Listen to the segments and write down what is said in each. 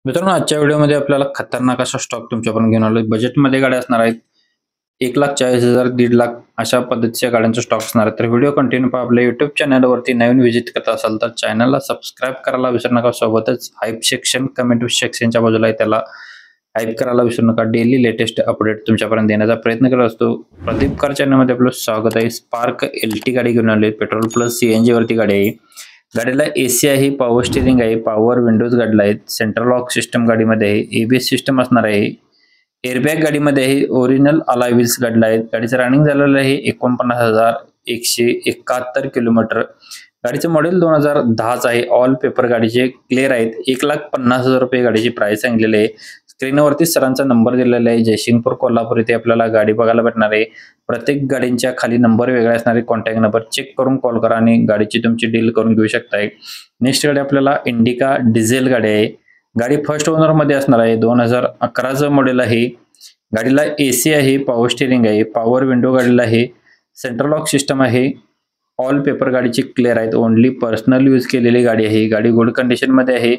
मित्रांनो, आजच्या व्हिडिओमध्ये आपल्याला खतरनाक असा स्टॉक तुमच्यापर्यंत घेऊन आलोय. बजेटमध्ये गाड्या असणार आहेत. 1,40,000, 1,50,000 अशा पद्धतीच्या गाड्यांचा स्टॉक असणार आहे. तर व्हिडिओ कंटिन्यू पहा. आपल्या YouTube चॅनलवरती नवीन व्हिजिट करत असाल तर चॅनलला सबस्क्राईब करायला विसरू नका. सोबतच हाईप सेक्शन, कमेंट सेक्शनच्या बाजूला आहे त्याला हाईप करायला विसरू नका. डेली लेटेस्ट अपडेट तुमच्यापर्यंत देण्याचा प्रयत्न करत असतो. प्रदीप कार चॅनलमध्ये आपलं स्वागत आहे. स्पार्क LT गाडी घेऊन आली. पेट्रोल प्लस CNG वरती गाडी आहे. गाडीला AC आहे, पॉवर स्टीअरिंग आहे, पॉवर विंडोज गाडीला आहेत, सेंट्रल लॉक सिस्टम गाडीमध्ये आहे, ABS सिस्टम असणार आहे, एअरबॅग गाडीमध्ये आहे, ओरिजिनल अलॉय व्हील्स गाडीला आहेत. गाडीचं रनिंग झालेलं आहे 49,171 किलोमीटर. गाडीचं मॉडेल 2010 आहे. ऑल पेपर गाडीचे क्लिअर आहेत. 1,50,000 रुपये गाडीची प्राइस सांगितलेली आहे. स्क्रीनवरती सरांचा नंबर दिलेला आहे. जयसिंगपूर कोल्हापूर इथे आपल्याला गाडी बघायला भेटणार आहे. प्रत्येक गाडींच्या खाली नंबर वेगळे असणारे. कॉन्टॅक्ट नंबर चेक करून कॉल करा आणि गाडीची तुमची डील करून घेऊ शकताय. नेक्स्ट गाडी आपल्याला इंडिका डिझेल गाडी आहे. गाडी फर्स्ट ओनर मध्ये असणार आहे. 2011चं मॉडेल आहे. गाडीला AC आहे, पॉवर स्टीअरिंग आहे, पॉवर विंडो गाडीला आहे, सेंट्रल लॉक सिस्टम आहे. ऑल पेपर गाडीची क्लिअर आहेत. ओनली पर्सनल यूज केलेली गाडी आहे. गाडी गुड कंडिशन मध्ये आहे.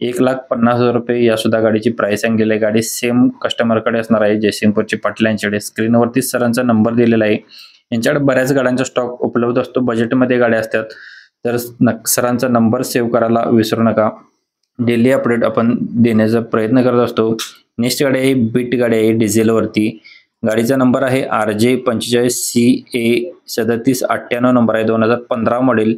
1,50,000 रुपये या सुद्धा गाडीची प्राइस सांगितलेली आहे. गाडी सेम कस्टमरकडे असणार आहे. जयसिंगपूरची पाटील यांच्याकडे. स्क्रीनवरती सरांचा नंबर दिलेला आहे. यांच्याकडे बऱ्याच गाड्यांचा स्टॉक उपलब्ध असतो. बजेटमध्ये गाड्या असतात तर सरांचा नंबर सेव्ह करायला विसरू नका. डेली अपडेट आपण देण्याचा प्रयत्न करत असतो. नेक्स्ट गाडी आहे बीट गाडी आहे डिझेलवरती. गाडीचा नंबर आहे RJ 45CA 3798 नंबर आहे. 2015 मॉडेल.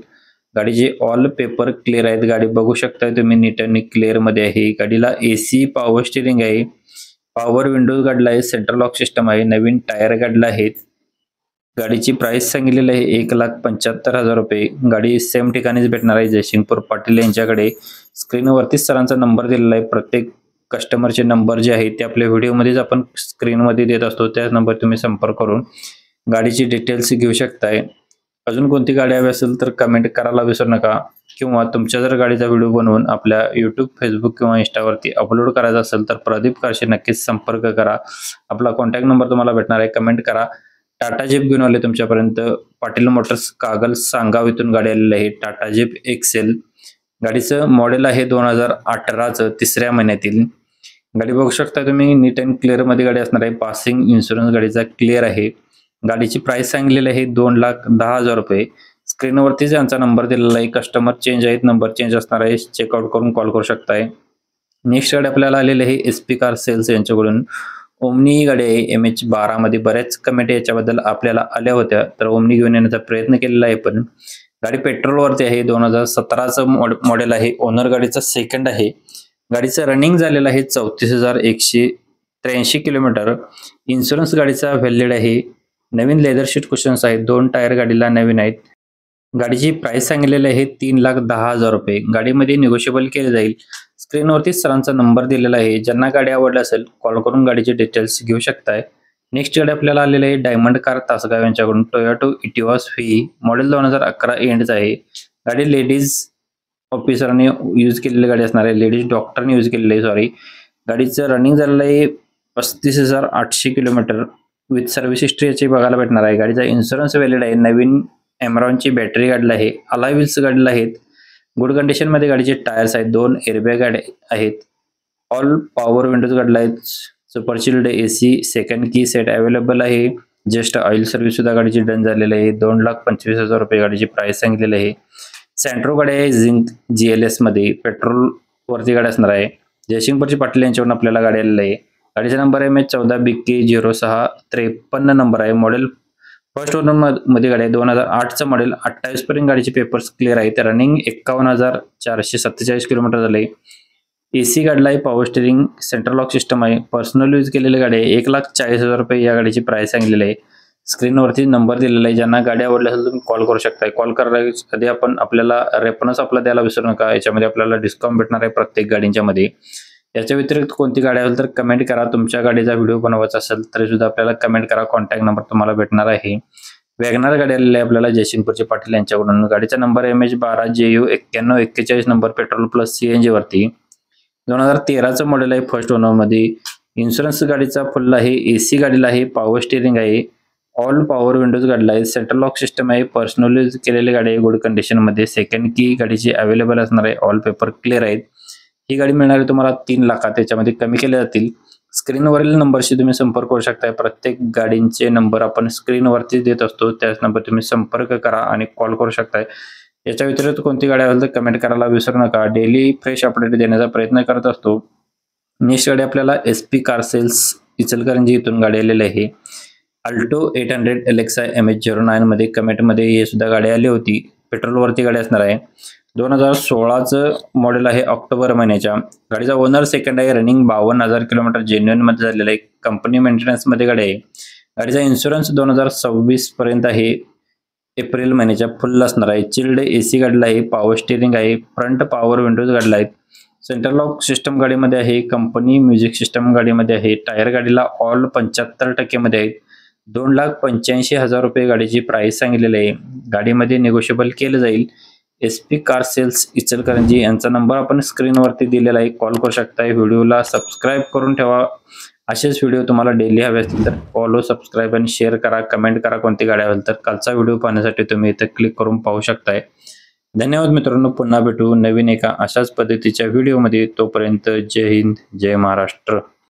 गाडीचे ऑल पेपर क्लिअर आहेत. गाडी बघू शकताय तुम्ही, नीट आणि क्लिअर मध्ये आहे. गाडीला AC, पॉवर स्टीअरिंग आहे, पॉवर विंडोज गाडीला आहे, सेंट्रल लॉक सिस्टम आहे, नवीन टायर गाडीला आहेत. गाडीची प्राइस सांगितलेली आहे 1,75,000 रुपये. गाडी सेम ठिकाणीच भेटणार आहे, जयसिंगपूर पाटील यांच्याकडे. स्क्रीनवरती सरांचा नंबर दिलेला आहे. प्रत्येक कस्टमरचे नंबर जे आहेत ते आपल्या व्हिडिओमध्येच आपण स्क्रीनमध्ये देत असतो. त्याच नंबर तुम्ही संपर्क करून गाडीची डिटेल्स घेऊ शकताय. अजून कोणती गाडी हवी असेल तर कमेंट करायला विसरू नका. किंवा तुमच्या जर गाडीचा व्हिडिओ बनवून आपल्या YouTube, Facebook किंवा Instaवरती अपलोड करायचा असेल तर प्रदीप कारशी नक्कीच संपर्क करा. आपला कॉन्टॅक्ट नंबर तुम्हाला भेटणार आहे. कमेंट करा. टाटा जीप घेऊन आले तुमच्यापर्यंत. पाटील मोटर्स कागल सांगाव इथून गाडी आलेली आहे. Tata jeep XL. गाडीचं मॉडेल आहे 2018चं, 3ऱ्या महिन्यातील. गाडी बघू शकता तुम्ही, नीट अँड क्लिअर मध्ये गाडी असणार आहे. पासिंग इन्शुरन्स गाडीचा क्लिअर आहे. गाडीची प्राइस सांगलेली आहे 2,10,000 रुपये. स्क्रीनवरतीच यांचा नंबर दिलेला आहे. कस्टमर चेंज आहेत, नंबर चेंज असणार आहे. चेकआउट करून कॉल करू शकताय. नेक्स्ट गाडी आपल्याला आलेली आहे SP कार सेल्स यांच्याकडून. ओमनी ही गाडी आहे MH12 मध्ये. बऱ्याच कमेंट याच्याबद्दल आपल्याला आल्या होत्या तर ओमनी घेऊन येण्याचा प्रयत्न केलेला आहे. पण गाडी पेट्रोलवरती आहे. 2017चं मॉडेल आहे. ओनर गाडीचा सेकंड आहे. गाडीचं रनिंग झालेलं आहे 34,183 किलोमीटर. इन्शुरन्स गाडीचा व्हॅलिड आहे. नवीन लेदर शीट कुशन्स आहेत. 2 टायर गाडीला नवीन आहेत. गाडीची प्राइस सांगितलेली आहे 3,10,000 रुपये. गाडीमध्ये निगोशिएबल केले जाईल. स्क्रीनवरती सरांचा नंबर दिलेला आहे. ज्यांना गाडी आवडली असेल कॉल करून गाडीचे डिटेल्स घेऊ शकताय. नेक्स्ट गाडी आपल्याला आलेली आहे डायमंड कार तासगाव यांच्याकडून. टोयोटा इटिओस VE मॉडेल 2011 एंडचा आहे. गाडी लेडीज ऑफिसरने यूज केलेली गाडी असणार आहे. लेडीज डॉक्टरने यूज केलेली आहे, सॉरी. गाडीचं रनिंग झालेलं आहे 35,800 किलोमीटर. विथ सर्व्हिस हिस्ट्री याची बघायला भेटणार आहे. गाडीचा इन्शुरन्स व्हॅलिड आहे. नवीन एमरॉनची बॅटरी गाडीला आहे. अलॉय व्हील्स गाडीला आहेत. गुड कंडिशन मध्ये गाडीचे टायर्स आहेत. 2 एअरबॅग गाडी आहेत. ऑल पॉवर विंडोज गाडीला आहेत. सुपर चिल्ड AC सेकंड की सेट अवेलेबल आहे. जस्ट ऑइल सर्व्हिस सुद्धा गाडीची डन झालेली आहे. 2,25,000 रुपये गाडीची प्राइस सांगितलेली आहे. सँट्रो गाडी आहे झिंक GLS मध्ये. पेट्रोल वरती गाडी असणार आहे. जयसिंगपूरची पाटील यांच्याकडून आपल्याला गाडी आलेली आहे. गाडीचा नंबर आहे MH14BK 0653 नंबर आहे. मॉडेल फर्स्ट ओनर मध्ये गाडी आहे. 2008चं मॉडेल. 28 पर्यंत गाडीचे पेपर्स क्लिअर आहेत. रनिंग 51,447 किलोमीटर झाले. AC गाडीला आहे. Power steering, central lock system आहे. पर्सनल यूज केलेली गाडी आहे. 1,40,000 रुपये या गाडीची प्राइस सांगितलेली आहे. स्क्रीनवरती नंबर दिलेला आहे. ज्यांना गाडी आवडली असेल तुम्ही कॉल करू शकता. कॉल करायच्या आधी आपण आपल्याला रेफरन्स आपला द्यायला विसरू नका. याच्यामध्ये आपल्याला डिस्काउंट भेटणार आहे प्रत्येक गाडींच्या मध्ये. याच्या व्यतिरिक्त कोणती गाडी असेल तर कमेंट करा. तुमच्या गाडीचा व्हिडिओ बनवायचा असेल तरी सुद्धा आपल्याला कमेंट करा. कॉन्टॅक्ट नंबर तुम्हाला भेटणार आहे. वॅगनार गाडी आलेली आहे आपल्याला जयसिंगपूरचे पाटील यांच्याकडून. गाडीचा number MH12 JU 9141 number. Petrol plus CNG वरती. 2013चं मॉडेल आहे. फर्स्ट ओनर मध्ये. इन्शुरन्स गाडीचा फुल आहे. AC गाडीला आहे. पॉवर स्टीअरिंग आहे. ऑल पॉवर विंडोज गाडीला आहे. सेंट्रल लॉक सिस्टम आहे. पर्सनल यूज केलेली गाडी आहे. गुड कंडिशन मध्ये. सेकंड की गाडीची अवेलेबल असणार आहे. ऑल पेपर क्लिअर आहेत. ही गाडी मिळणार आहे तुम्हाला 3 लाखात, त्याच्यामध्ये कमी केले जातील. स्क्रीनवरील नंबरशी तुम्ही संपर्क करू शकता. प्रत्येक गाडींचे नंबर आपण स्क्रीनवरती देत असतो, त्याच नंबर तुम्ही संपर्क करा आणि कॉल करू शकता. याच्या व्यतिरिक्त कोणती गाडी असेल तर कमेंट करायला विसरू नका. डेली फ्रेश अपडेट देण्याचा प्रयत्न करत असतो. नेक्स्ट गाडी आपल्याला SP कार सेल्स इचलकरंजी इथून गाडी आलेली आहे. अल्टो 800 LXi MH09 मध्ये कमेंटमध्ये हे सुद्धा गाडी आली होती. पेट्रोलवरती गाडी असणार आहे. 2016चं मॉडेल आहे, ऑक्टोबर महिन्याच्या. गाडीचा ओनर सेकंड आहे. रनिंग 52,000 किलोमीटर जेन्युइन मध्ये झालेला आहे. कंपनी मेंटेनन्स मध्ये गाडी आहे. गाडीचा इन्शुरन्स 2026 पर्यंत आहे. एप्रिल महिन्याच्या फुल असणार आहे. चिल्ड AC गाडीला आहे. पॉवर स्टिअरिंग आहे. फ्रंट पॉवर विंडोज गाडीला आहेत. सेंटर लॉक सिस्टम गाडीमध्ये आहे. कंपनी म्युझिक सिस्टम गाडीमध्ये आहे. टायर गाडीला ऑल 75% मध्ये आहेत. 2,85,000 रुपये गाडीची प्राइस सांगितलेली आहे. गाडीमध्ये निगोशिएबल केलं जाईल. SP कार सेल्स इचलकरंजी यांचा नंबर आपण स्क्रीनवरती दिलेला आहे, कॉल करू शकता. व्हिडिओला सबस्क्राईब करून ठेवा. असेच व्हिडिओ तुम्हाला डेली हवे असतील तर फॉलो, सबस्क्राईब आणि शेअर करा. कमेंट करा कोणती गाडी हवी तर कालचा व्हिडिओ पाहण्यासाठी तुम्ही इथे क्लिक करून पाहू शकताय. धन्यवाद मित्रांनो. पुन्हा भेटू नवीन एका अशाच पद्धतीच्या व्हिडिओमध्ये. तोपर्यंत जय हिंद, जय महाराष्ट्र.